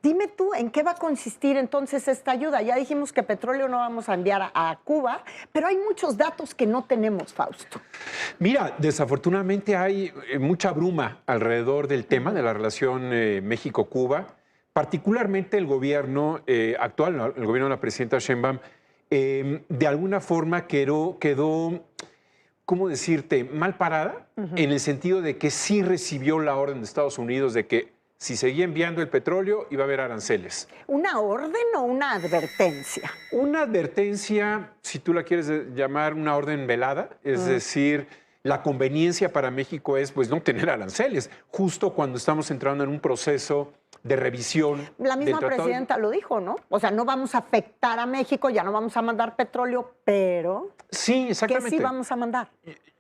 Dime tú, ¿en qué va a consistir entonces esta ayuda? Ya dijimos que petróleo no vamos a enviar a Cuba, pero hay muchos datos que no tenemos, Fausto. Mira, desafortunadamente hay mucha bruma alrededor del tema de la relación México-Cuba. Particularmente el gobierno actual, el gobierno de la presidenta Sheinbaum, de alguna forma quedó ¿cómo decirte?, mal parada, en el sentido de que sí recibió la orden de Estados Unidos de que si seguía enviando el petróleo iba a haber aranceles. ¿Una orden o una advertencia? Una advertencia, si tú la quieres llamar una orden velada, es decir, la conveniencia para México es pues no tener aranceles, justo cuando estamos entrando en un proceso de revisión. La misma presidenta lo dijo, ¿no? O sea, no vamos a afectar a México, ya no vamos a mandar petróleo, pero... Sí, exactamente. ¿Qué sí vamos a mandar?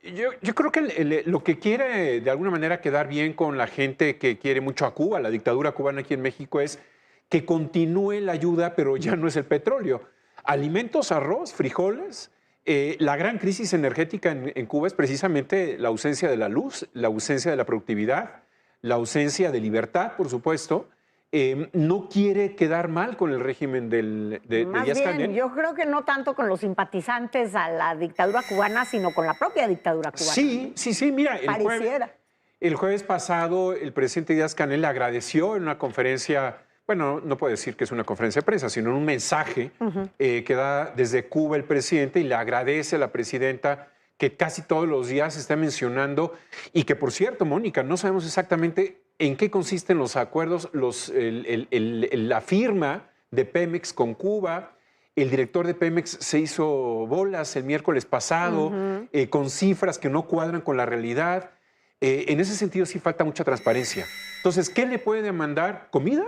Yo creo que lo que quiere de alguna manera quedar bien con la gente que quiere mucho a Cuba, la dictadura cubana aquí en México, es que continúe la ayuda, pero ya no es el petróleo. Alimentos, arroz, frijoles. La gran crisis energética en Cuba es precisamente la ausencia de la luz, la ausencia de la productividad, la ausencia de libertad, por supuesto. No quiere quedar mal con el régimen de Díaz-Canel. Yo creo que no tanto con los simpatizantes a la dictadura cubana, sino con la propia dictadura cubana. Sí, mira, el jueves pasado el presidente Díaz-Canel le agradeció en una conferencia, bueno, no puedo decir que es una conferencia de prensa, sino en un mensaje que da desde Cuba el presidente y le agradece a la presidenta que casi todos los días se está mencionando y que, por cierto, Mónica, no sabemos exactamente en qué consisten los acuerdos, la firma de Pemex con Cuba. El director de Pemex se hizo bolas el miércoles pasado con cifras que no cuadran con la realidad. En ese sentido sí falta mucha transparencia. Entonces, ¿qué le puede demandar? ¿Comida?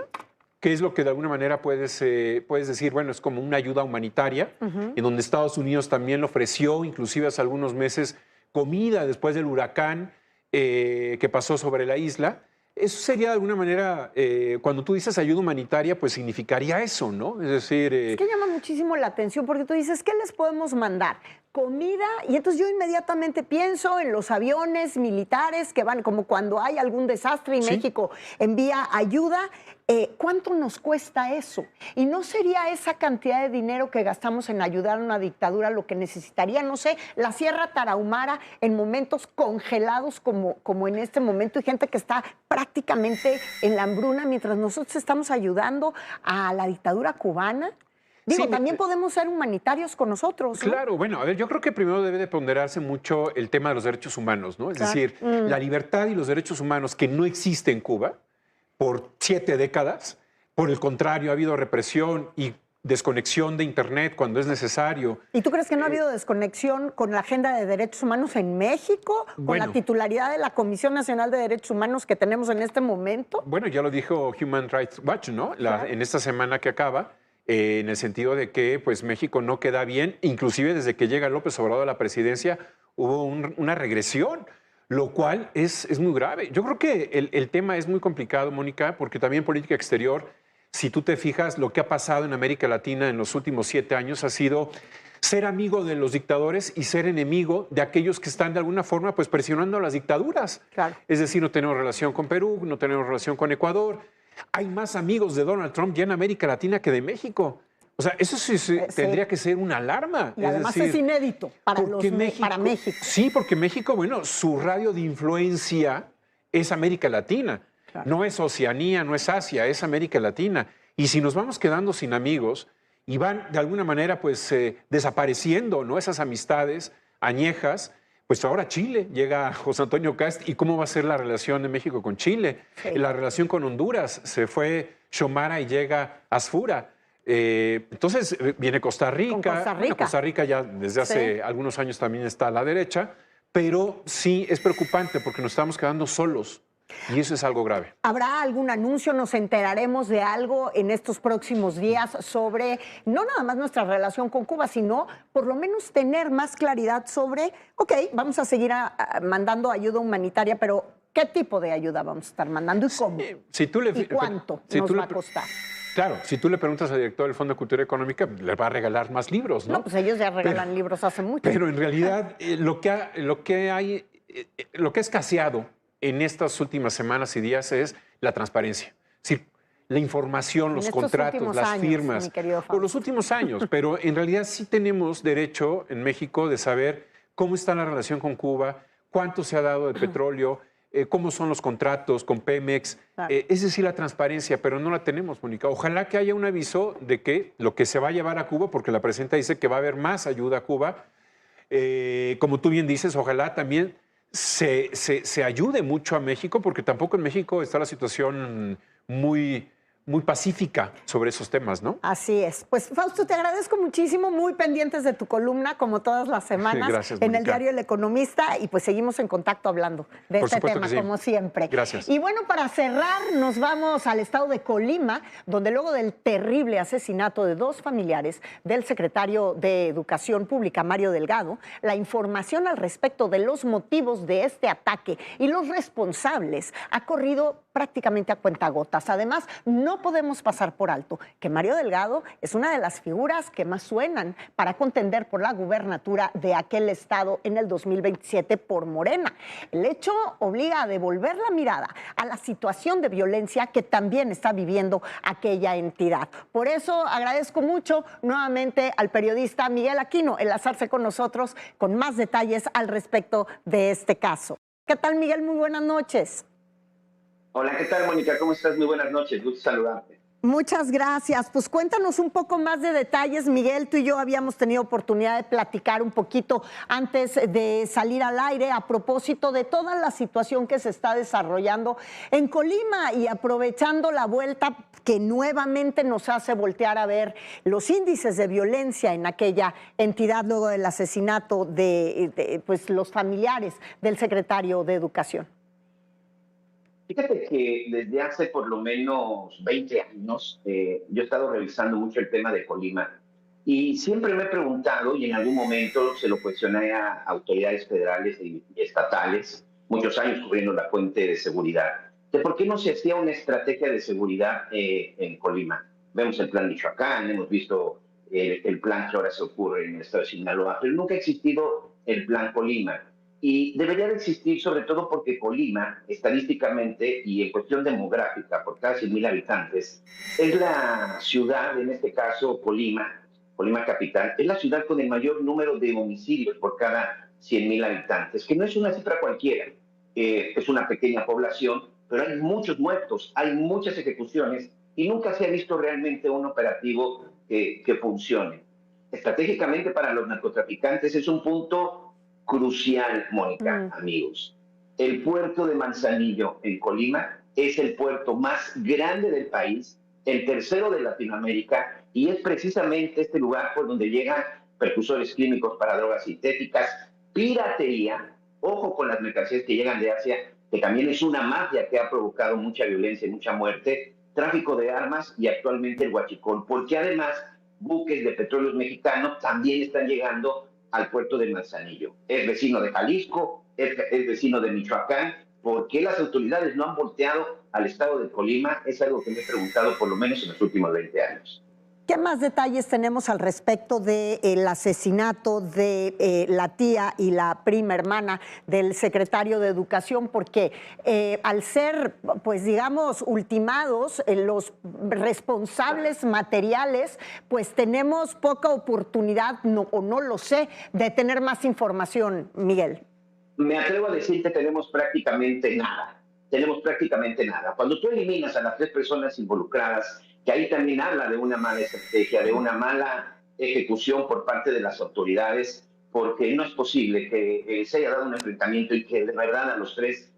Que es lo que de alguna manera puedes decir, bueno, es como una ayuda humanitaria, en donde Estados Unidos también le ofreció, inclusive hace algunos meses, comida después del huracán que pasó sobre la isla. Eso sería de alguna manera, cuando tú dices ayuda humanitaria, pues significaría eso, ¿no? Es decir... Es que llama muchísimo la atención porque tú dices, ¿qué les podemos mandar? Comida, y entonces yo inmediatamente pienso en los aviones militares que van, como cuando hay algún desastre y México envía ayuda. ¿Cuánto nos cuesta eso? Y no sería esa cantidad de dinero que gastamos en ayudar a una dictadura lo que necesitaría, no sé, la Sierra Tarahumara en momentos congelados como en este momento, y gente que está prácticamente en la hambruna mientras nosotros estamos ayudando a la dictadura cubana. Digo, también podemos ser humanitarios con nosotros, ¿no? Claro, bueno, a ver, yo creo que primero debe de ponderarse mucho el tema de los derechos humanos, ¿no? Es decir, la libertad y los derechos humanos que no existen en Cuba por 7 décadas. Por el contrario, ha habido represión y desconexión de Internet cuando es necesario. ¿Y tú crees que no ha habido desconexión con la agenda de derechos humanos en México? ¿Con la titularidad de la Comisión Nacional de Derechos Humanos que tenemos en este momento? Bueno, ya lo dijo Human Rights Watch, ¿no? En esta semana que acaba, en el sentido de que pues, México no queda bien. Inclusive desde que llega López Obrador a la presidencia hubo una regresión, lo cual es muy grave. Yo creo que el tema es muy complicado, Mónica, porque también política exterior, si tú te fijas, lo que ha pasado en América Latina en los últimos 7 años ha sido ser amigo de los dictadores y ser enemigo de aquellos que están de alguna forma pues, presionando a las dictaduras. Claro. Es decir, no tenemos relación con Perú, no tenemos relación con Ecuador. Hay más amigos de Donald Trump ya en América Latina que de México. O sea, eso sí tendría que ser una alarma. Y además es inédito para México. Sí, porque México, bueno, su radio de influencia es América Latina. Claro. No es Oceanía, no es Asia, es América Latina. Y si nos vamos quedando sin amigos y van de alguna manera pues desapareciendo, ¿no? Esas amistades añejas, pues ahora Chile, llega José Antonio Kast, ¿y cómo va a ser la relación de México con Chile? Sí. La relación con Honduras, se fue Xiomara y llega Asfura. Entonces viene Costa Rica. Bueno, Costa Rica ya desde hace algunos años también está a la derecha, pero sí es preocupante porque nos estamos quedando solos. Y eso es algo grave. ¿Habrá algún anuncio? ¿Nos enteraremos de algo en estos próximos días sobre no nada más nuestra relación con Cuba, sino por lo menos tener más claridad sobre, ok, vamos a seguir mandando ayuda humanitaria, pero ¿qué tipo de ayuda vamos a estar mandando y cómo? ¿Y cuánto nos va a costar? Claro, si tú le preguntas al director del Fondo de Cultura Económica, le va a regalar más libros, ¿no? No, pues ellos ya regalan libros hace mucho. Pero en realidad lo que ha escaseado en estas últimas semanas y días es la transparencia. Es decir, la información, los contratos, las firmas. Por los últimos años, pero en realidad sí tenemos derecho en México de saber cómo está la relación con Cuba, cuánto se ha dado de petróleo, cómo son los contratos con Pemex. Claro. Es decir, la transparencia, pero no la tenemos, Mónica. Ojalá que haya un aviso de que lo que se va a llevar a Cuba, porque la presidenta dice que va a haber más ayuda a Cuba, como tú bien dices, ojalá también se ayude mucho a México, porque tampoco en México está la situación muy pacífica sobre esos temas, ¿no? Así es. Pues, Fausto, te agradezco muchísimo, muy pendientes de tu columna, como todas las semanas, Gracias, en el Mónica. diario El Economista, y pues seguimos en contacto hablando de Por este supuesto tema, que sí. como siempre. Gracias. Y bueno, para cerrar, nos vamos al estado de Colima, donde luego del terrible asesinato de 2 familiares del secretario de Educación Pública, Mario Delgado, la información al respecto de los motivos de este ataque y los responsables ha corrido prácticamente a cuentagotas. Además, no podemos pasar por alto que Mario Delgado es una de las figuras que más suenan para contender por la gubernatura de aquel estado en el 2027 por Morena. El hecho obliga a devolver la mirada a la situación de violencia que también está viviendo aquella entidad. Por eso agradezco mucho nuevamente al periodista Miguel Aquino enlazarse con nosotros con más detalles al respecto de este caso. ¿Qué tal, Miguel? Muy buenas noches. Hola, ¿qué tal, Mónica? ¿Cómo estás? Muy buenas noches, gusto saludarte. Muchas gracias. Pues cuéntanos un poco más de detalles, Miguel. Tú y yo habíamos tenido oportunidad de platicar un poquito antes de salir al aire a propósito de toda la situación que se está desarrollando en Colima y aprovechando la vuelta que nuevamente nos hace voltear a ver los índices de violencia en aquella entidad luego del asesinato de pues, los familiares del secretario de Educación. Fíjate que desde hace por lo menos 20 años yo he estado revisando mucho el tema de Colima y siempre me he preguntado, y en algún momento se lo cuestioné a autoridades federales y estatales, muchos años cubriendo la fuente de seguridad, de por qué no se hacía una estrategia de seguridad en Colima. Vemos el plan Michoacán, hemos visto el plan que ahora se ocurre en el estado de Sinaloa, pero nunca ha existido el plan Colima. Y debería de existir sobre todo porque Colima, estadísticamente y en cuestión demográfica, por cada 100,000 habitantes, es la ciudad, en este caso Colima capital, es la ciudad con el mayor número de homicidios por cada 100,000 habitantes, que no es una cifra cualquiera, es una pequeña población, pero hay muchos muertos, hay muchas ejecuciones y nunca se ha visto realmente un operativo que funcione. Estratégicamente para los narcotraficantes es un punto crucial, Mónica, amigos. El puerto de Manzanillo en Colima es el puerto más grande del país, el tercero de Latinoamérica, y es precisamente este lugar por donde llegan precursores químicos para drogas sintéticas, piratería, ojo con las mercancías que llegan de Asia, que también es una mafia que ha provocado mucha violencia y mucha muerte, tráfico de armas y actualmente el huachicol, porque además buques de petróleos mexicanos también están llegando al puerto de Manzanillo. Es vecino de Jalisco, es vecino de Michoacán. ¿Por qué las autoridades no han volteado al estado de Colima? Es algo que me he preguntado por lo menos en los últimos 20 años. ¿Qué más detalles tenemos al respecto del asesinato de la tía y la prima hermana del secretario de Educación? Porque al ser, pues digamos, ultimados los responsables materiales, pues tenemos poca oportunidad, o no lo sé, de tener más información, Miguel. Me atrevo a decir que tenemos prácticamente nada. Tenemos prácticamente nada. Cuando tú eliminas a las 3 personas involucradas, que ahí también habla de una mala estrategia, de una mala ejecución por parte de las autoridades, porque no es posible que se haya dado un enfrentamiento y que de verdad a los tres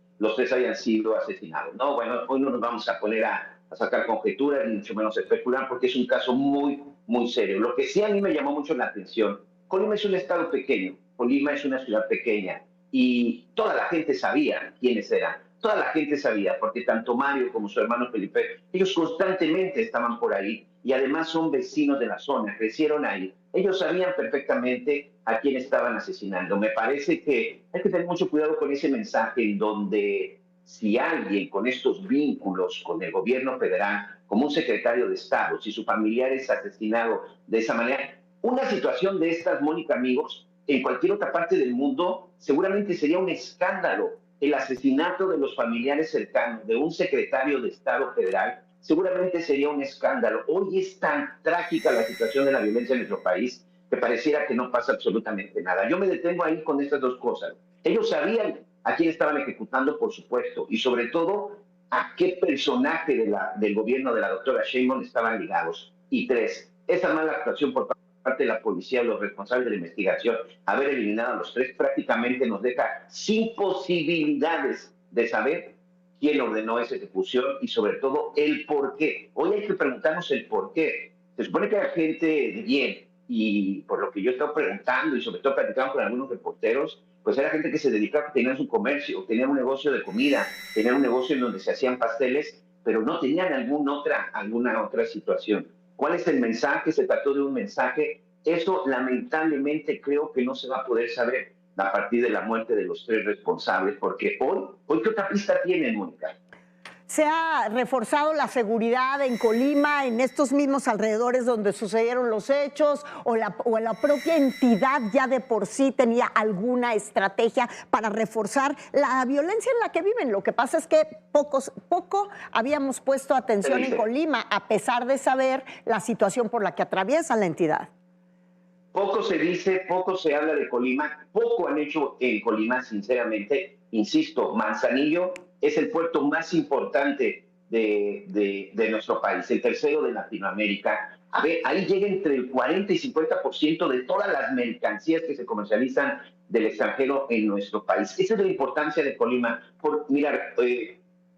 hayan sido asesinados. No, bueno, hoy no nos vamos a poner a sacar conjeturas, ni mucho menos a especular, porque es un caso muy, muy serio. Lo que sí a mí me llamó mucho la atención, Colima es un estado pequeño, Colima es una ciudad pequeña, y toda la gente sabía quiénes eran. Toda la gente sabía, porque tanto Mario como su hermano Felipe, ellos constantemente estaban por ahí y además son vecinos de la zona, crecieron ahí. Ellos sabían perfectamente a quién estaban asesinando. Me parece que hay que tener mucho cuidado con ese mensaje en donde si alguien con estos vínculos con el gobierno federal, como un secretario de Estado, si su familiar es asesinado de esa manera, una situación de estas, Mónica, amigos, en cualquier otra parte del mundo seguramente sería un escándalo. El asesinato de los familiares cercanos de un secretario de Estado federal seguramente sería un escándalo. Hoy es tan trágica la situación de la violencia en nuestro país que pareciera que no pasa absolutamente nada. Yo me detengo ahí con estas 2 cosas. Ellos sabían a quién estaban ejecutando, por supuesto, y sobre todo a qué personaje del gobierno de la doctora Sheinbaum estaban ligados. Y 3, esa mala actuación por parte de la policía, los responsables de la investigación, haber eliminado a los 3 prácticamente nos deja sin posibilidades de saber quién ordenó esa ejecución y sobre todo el por qué. Hoy hay que preguntarnos el por qué. Se supone que hay gente de bien y por lo que yo he estado preguntando y sobre todo platicando con algunos reporteros, pues era gente que se dedicaba, tenían su comercio, tenían un negocio de comida, tenían un negocio en donde se hacían pasteles, pero no tenían alguna otra situación. ¿Cuál es el mensaje? ¿Se trató de un mensaje? Eso lamentablemente creo que no se va a poder saber a partir de la muerte de los 3 responsables, porque hoy ¿qué otra pista tienen, Mónica? Se ha reforzado la seguridad en Colima, en estos mismos alrededores donde sucedieron los hechos, o la propia entidad ya de por sí tenía alguna estrategia para reforzar la violencia en la que viven. Lo que pasa es que poco habíamos puesto atención en Colima, a pesar de saber la situación por la que atraviesa la entidad. Poco se dice, poco se habla de Colima, poco han hecho en Colima, sinceramente. Insisto, Manzanillo es el puerto más importante de nuestro país, el tercero de Latinoamérica. A ver, ahí llega entre el 40 y 50% de todas las mercancías que se comercializan del extranjero en nuestro país. Esa es la importancia de Colima. Mira,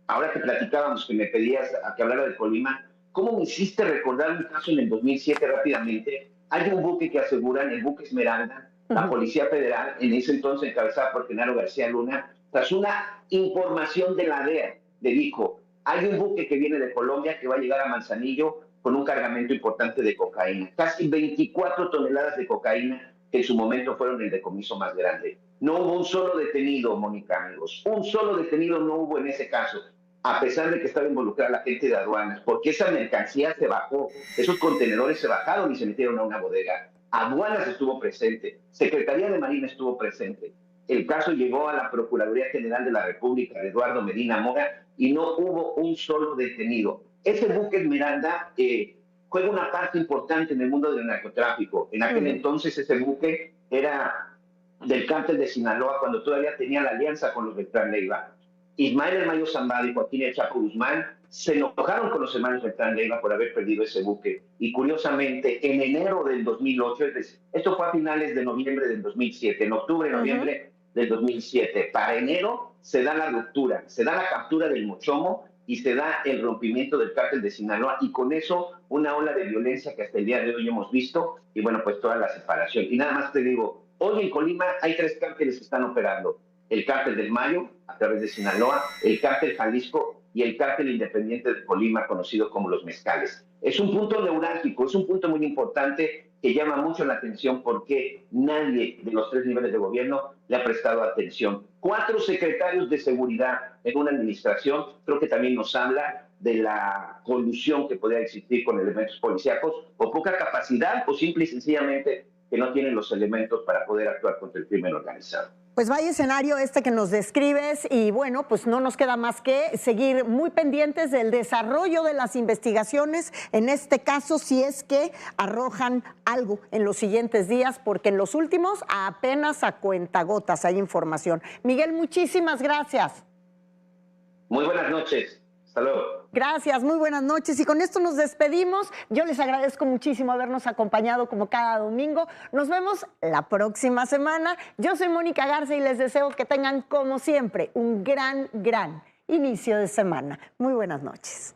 ahora que platicábamos, que me pedías a que hablara de Colima, ¿cómo me hiciste recordar un caso en el 2007 rápidamente? Hay un buque que aseguran, el buque Esmeralda, la Policía Federal, en ese entonces encabezada por Genaro García Luna, tras una información de la DEA, le dijo, hay un buque que viene de Colombia que va a llegar a Manzanillo con un cargamento importante de cocaína. Casi 24 toneladas de cocaína, que en su momento fueron el decomiso más grande. No hubo un solo detenido, Mónica, amigos. Un solo detenido no hubo en ese caso, a pesar de que estaba involucrada la gente de aduanas, porque esa mercancía se bajó, esos contenedores se bajaron y se metieron a una bodega. Aduanas estuvo presente, Secretaría de Marina estuvo presente. El caso llegó a la Procuraduría General de la República, de Eduardo Medina Mora, y no hubo un solo detenido. Ese buque Esmeralda juega una parte importante en el mundo del narcotráfico. En aquel entonces ese buque era del cártel de Sinaloa, cuando todavía tenía la alianza con los Beltrán Leiva. Ismael El Mayo Zambada y Joaquín El Chapo Guzmán se enojaron con los hermanos Beltrán Leiva por haber perdido ese buque. Y curiosamente, en enero del 2008, es decir, esto fue a finales de noviembre del 2007, en octubre, noviembre del 2007, para enero se da la ruptura, se da la captura del Mochomo y se da el rompimiento del cártel de Sinaloa, y con eso una ola de violencia que hasta el día de hoy hemos visto, y bueno, pues toda la separación. Y nada más te digo, hoy en Colima hay 3 cárteles que están operando: el cártel del Mayo, a través de Sinaloa, el cártel Jalisco y el cártel independiente de Colima, conocido como los Mezcales. Es un punto neurálgico, es un punto muy importante que llama mucho la atención porque nadie de los 3 niveles de gobierno le ha prestado atención. 4 secretarios de seguridad en una administración, creo que también nos habla de la colusión que podría existir con elementos policíacos, o poca capacidad, o simple y sencillamente que no tienen los elementos para poder actuar contra el crimen organizado. Pues vaya escenario este que nos describes, y bueno, pues no nos queda más que seguir muy pendientes del desarrollo de las investigaciones, en este caso, si es que arrojan algo en los siguientes días, porque en los últimos apenas a cuentagotas hay información. Miguel, muchísimas gracias. Muy buenas noches. Hasta luego. Gracias, muy buenas noches. Y con esto nos despedimos. Yo les agradezco muchísimo habernos acompañado como cada domingo. Nos vemos la próxima semana. Yo soy Mónica Garza y les deseo que tengan, como siempre, un gran inicio de semana. Muy buenas noches.